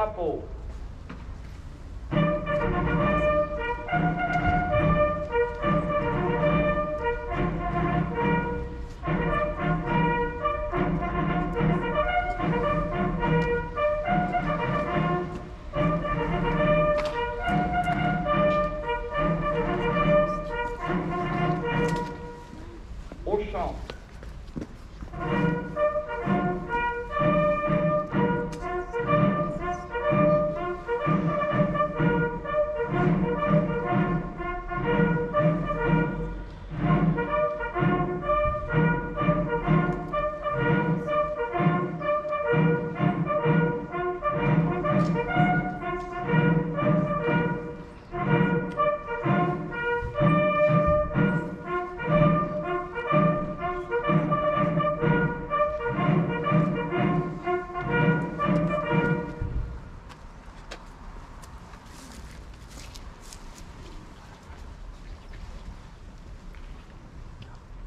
drapeau. Au chant.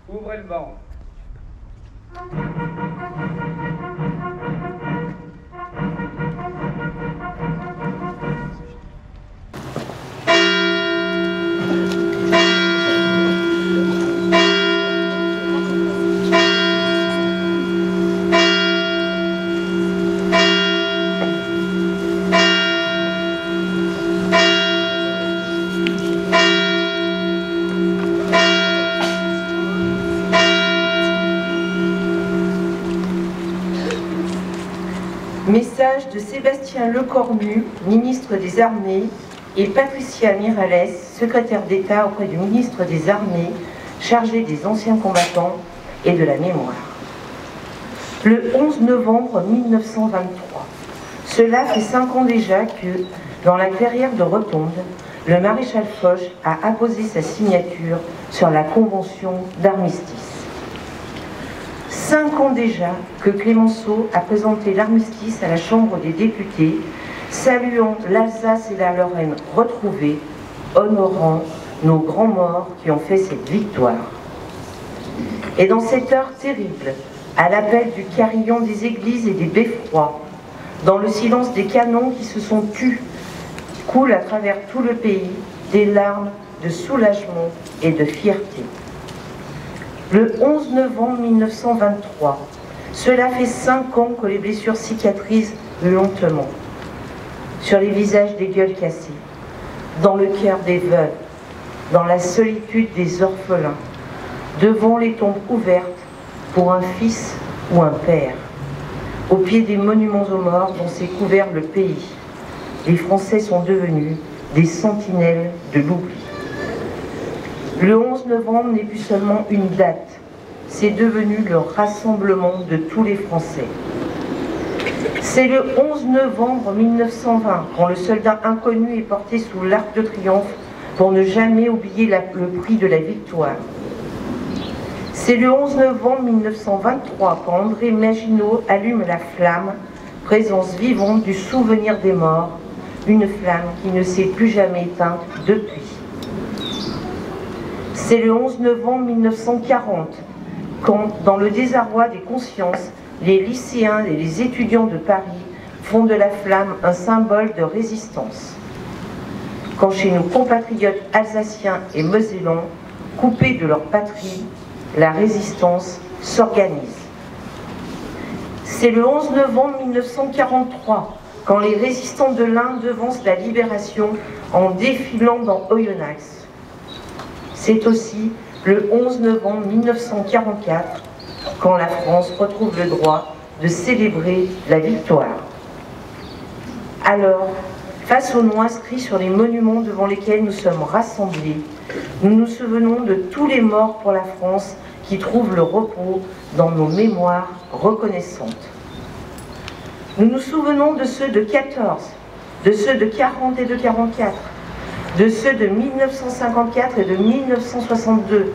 Ouvrez le banc. Message de Sébastien Lecornu, ministre des Armées, et Patricia Miralles, secrétaire d'État auprès du ministre des Armées, chargé des anciens combattants et de la mémoire. Le 11 novembre 1923, cela fait 5 ans déjà que, dans la clairière de Rotonde, le maréchal Foch a apposé sa signature sur la convention d'armistice. 5 ans déjà que Clémenceau a présenté l'armistice à la Chambre des députés, saluant l'Alsace et la Lorraine retrouvées, honorant nos grands morts qui ont fait cette victoire. Et dans cette heure terrible, à l'appel du carillon des églises et des beffrois, dans le silence des canons qui se sont tus, coulent à travers tout le pays des larmes de soulagement et de fierté. Le 11 novembre 1923, cela fait 5 ans que les blessures cicatrisent lentement, sur les visages des gueules cassées, dans le cœur des veuves, dans la solitude des orphelins, devant les tombes ouvertes pour un fils ou un père, au pied des monuments aux morts dont s'est couvert le pays. Les Français sont devenus des sentinelles de l'oubli. Le 11 novembre n'est plus seulement une date, c'est devenu le rassemblement de tous les Français. C'est le 11 novembre 1920, quand le soldat inconnu est porté sous l'arc de triomphe pour ne jamais oublier le prix de la victoire. C'est le 11 novembre 1923, quand André Maginot allume la flamme, présence vivante du souvenir des morts, une flamme qui ne s'est plus jamais éteinte depuis. C'est le 11 novembre 1940, quand, dans le désarroi des consciences, les lycéens et les étudiants de Paris font de la flamme un symbole de résistance. Quand chez nos compatriotes alsaciens et mosellans, coupés de leur patrie, la résistance s'organise. C'est le 11 novembre 1943, quand les résistants de l'Ain devancent la libération en défilant dans Oyonnax. C'est aussi le 11 novembre 1944, quand la France retrouve le droit de célébrer la victoire. Alors, face aux noms inscrits sur les monuments devant lesquels nous sommes rassemblés, nous nous souvenons de tous les morts pour la France qui trouvent le repos dans nos mémoires reconnaissantes. Nous nous souvenons de ceux de 14, de ceux de 40 et de 44, de ceux de 1954 et de 1962,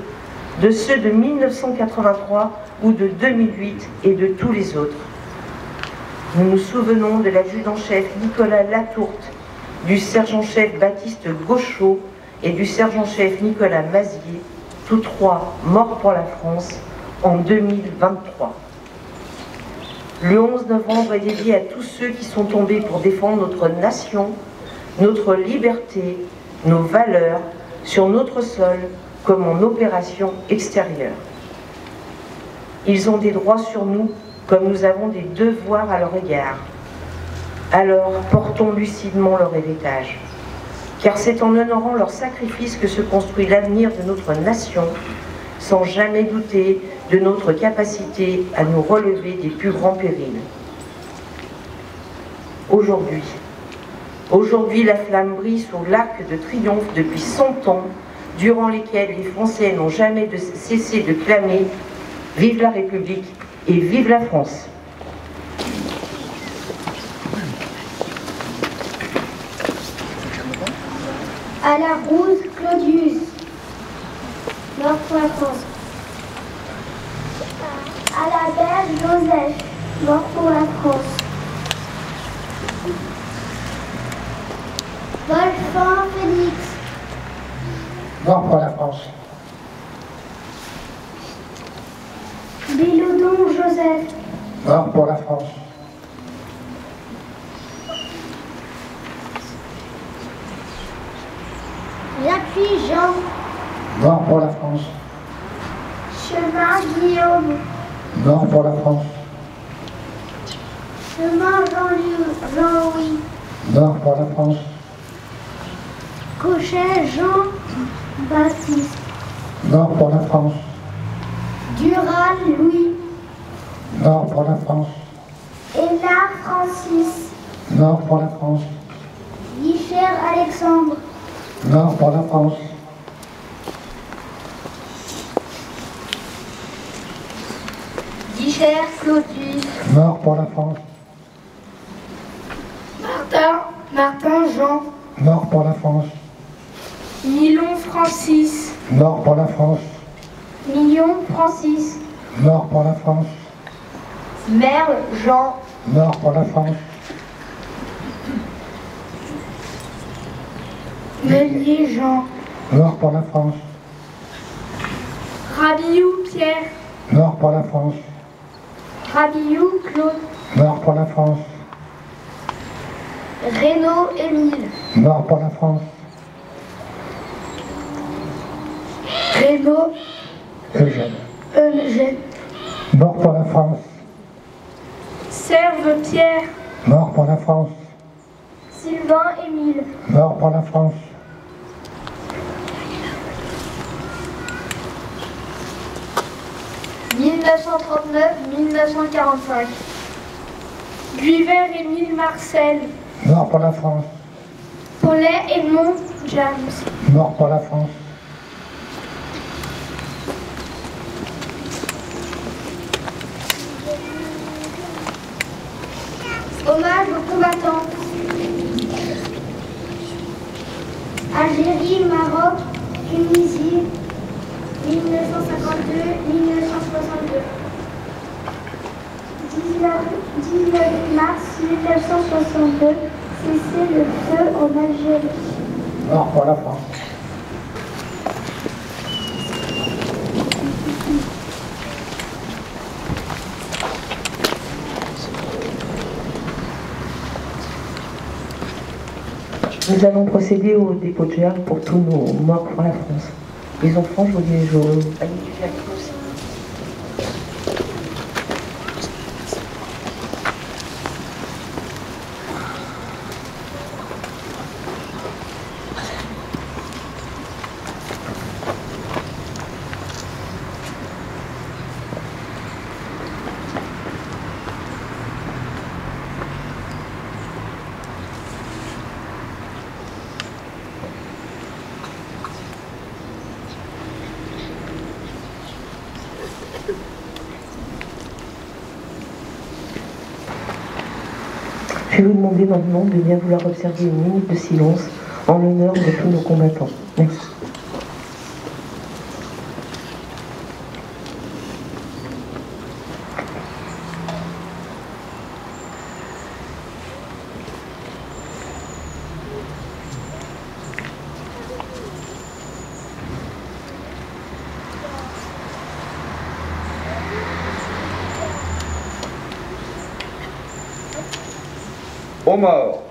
de ceux de 1983 ou de 2008 et de tous les autres. Nous nous souvenons de l'adjudant-chef Nicolas Latourte, du sergent-chef Baptiste Gauchot et du sergent-chef Nicolas Mazier, tous trois morts pour la France en 2023. Le 11 novembre est dédié à tous ceux qui sont tombés pour défendre notre nation, notre liberté, nos valeurs, sur notre sol comme en opération extérieure. Ils ont des droits sur nous comme nous avons des devoirs à leur égard. Alors portons lucidement leur héritage, car c'est en honorant leur sacrifice que se construit l'avenir de notre nation, sans jamais douter de notre capacité à nous relever des plus grands périls. Aujourd'hui, la flamme brille sur l'arc de triomphe depuis 100 ans, durant lesquels les Français n'ont jamais cessé de clamer « Vive la République et vive la France !» À la Rose, Claudius, mort pour la France. À la Berge, Joseph, mort pour la France. Wolfgang Félix, mort pour la France. Biloudon Joseph, Mort pour la France. Jacques Jean, Mort pour la France. Chemin Guillaume, Mort pour la France. Chemin Jean-Louis, Mort pour la France. Cochet Jean-Baptiste, Mort pour la France. Dural Louis, Mort pour la France. Hénard Francis, Mort pour la France. Guicher Alexandre, Mort pour la France. Guicher Claudius, Mort pour la France. Martin Jean, Mort pour la France. Milon Francis, Mort pour la France. Million Francis, Mort pour la France. Merle Jean, Mort pour la France. Meunier Jean, Mort pour la France. Rabillou Pierre, Mort pour la France. Rabillou Claude, Mort pour la France. Reynaud Émile, Mort pour la France. Reynaud Eugène. Eugène, Mort pour la France. Serve Pierre, Mort pour la France. Sylvain Émile, Mort pour la France. « 1939-1945. Guyvert Émile Marcel, Mort pour la France. Paulet Edmond James, Mort pour la France. Hommage aux combattants. Algérie, Maroc, Tunisie, 1952-1962. 19 mars 1962, cessez le feu en Algérie. Mort pour la France. Nous allons procéder au dépôt de gerbe pour tous nos morts pour la France. Les enfants, je vous dis, je vais aussi. Je vais vous demander maintenant de bien vouloir observer une minute de silence en l'honneur de tous nos combattants. Merci. aux morts.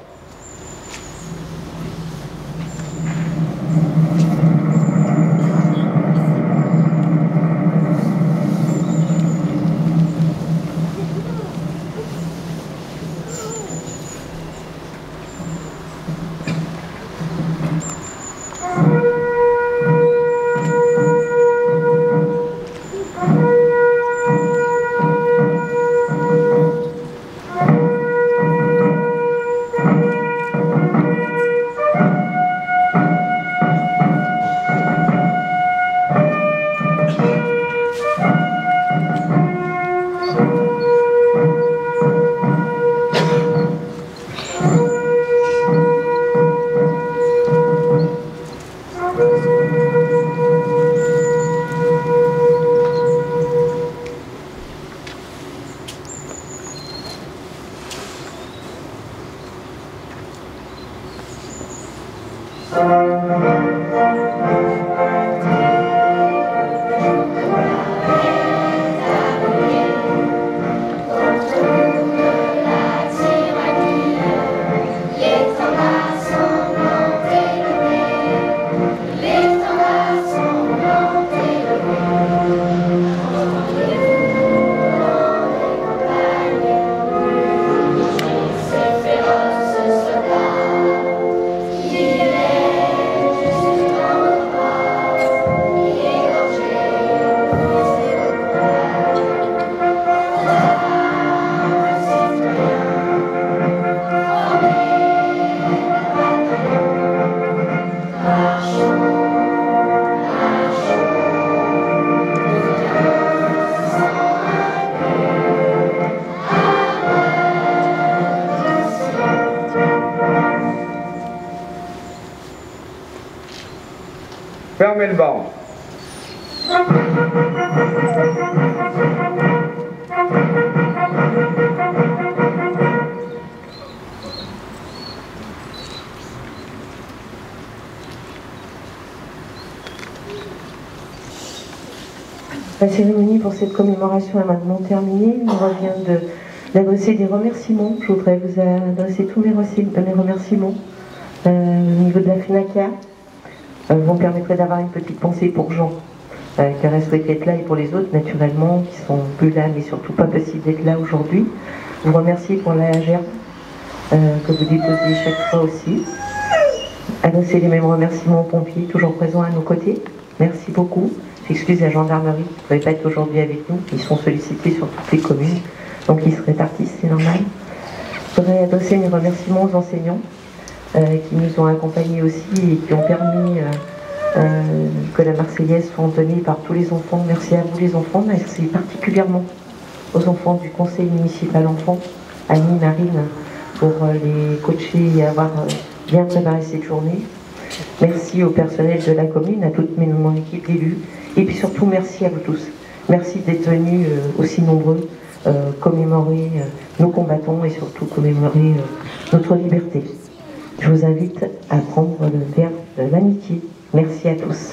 Fermez le banc. La cérémonie pour cette commémoration est maintenant terminée. Il me revient d'adresser des remerciements. Je voudrais vous adresser tous mes remerciements au niveau de la FNACA. Vous me permettrez d'avoir une petite pensée pour Jean, qui aurait souhaité être là, et pour les autres, naturellement, qui sont plus là, mais surtout pas possible d'être là aujourd'hui. Vous remercier pour la gerbe que vous déposez chaque fois aussi. Adresser les mêmes remerciements aux pompiers, toujours présents à nos côtés. Merci beaucoup. J'excuse la gendarmerie qui ne pouvait pas être aujourd'hui avec nous. Ils sont sollicités sur toutes les communes, donc ils se répartissent, c'est normal. Je voudrais adresser mes remerciements aux enseignants qui nous ont accompagnés aussi et qui ont permis que la Marseillaise soit entonnée par tous les enfants. Merci à vous les enfants, merci particulièrement aux enfants du conseil municipal enfants, Annie, Marine, pour les coacher et avoir bien préparé cette journée. Merci au personnel de la commune, à toute mon équipe d'élus, et puis surtout merci à vous tous. Merci d'être venus aussi nombreux commémorer nos combattants et surtout commémorer notre liberté. Je vous invite à prendre le verre de l'amitié. Merci à tous.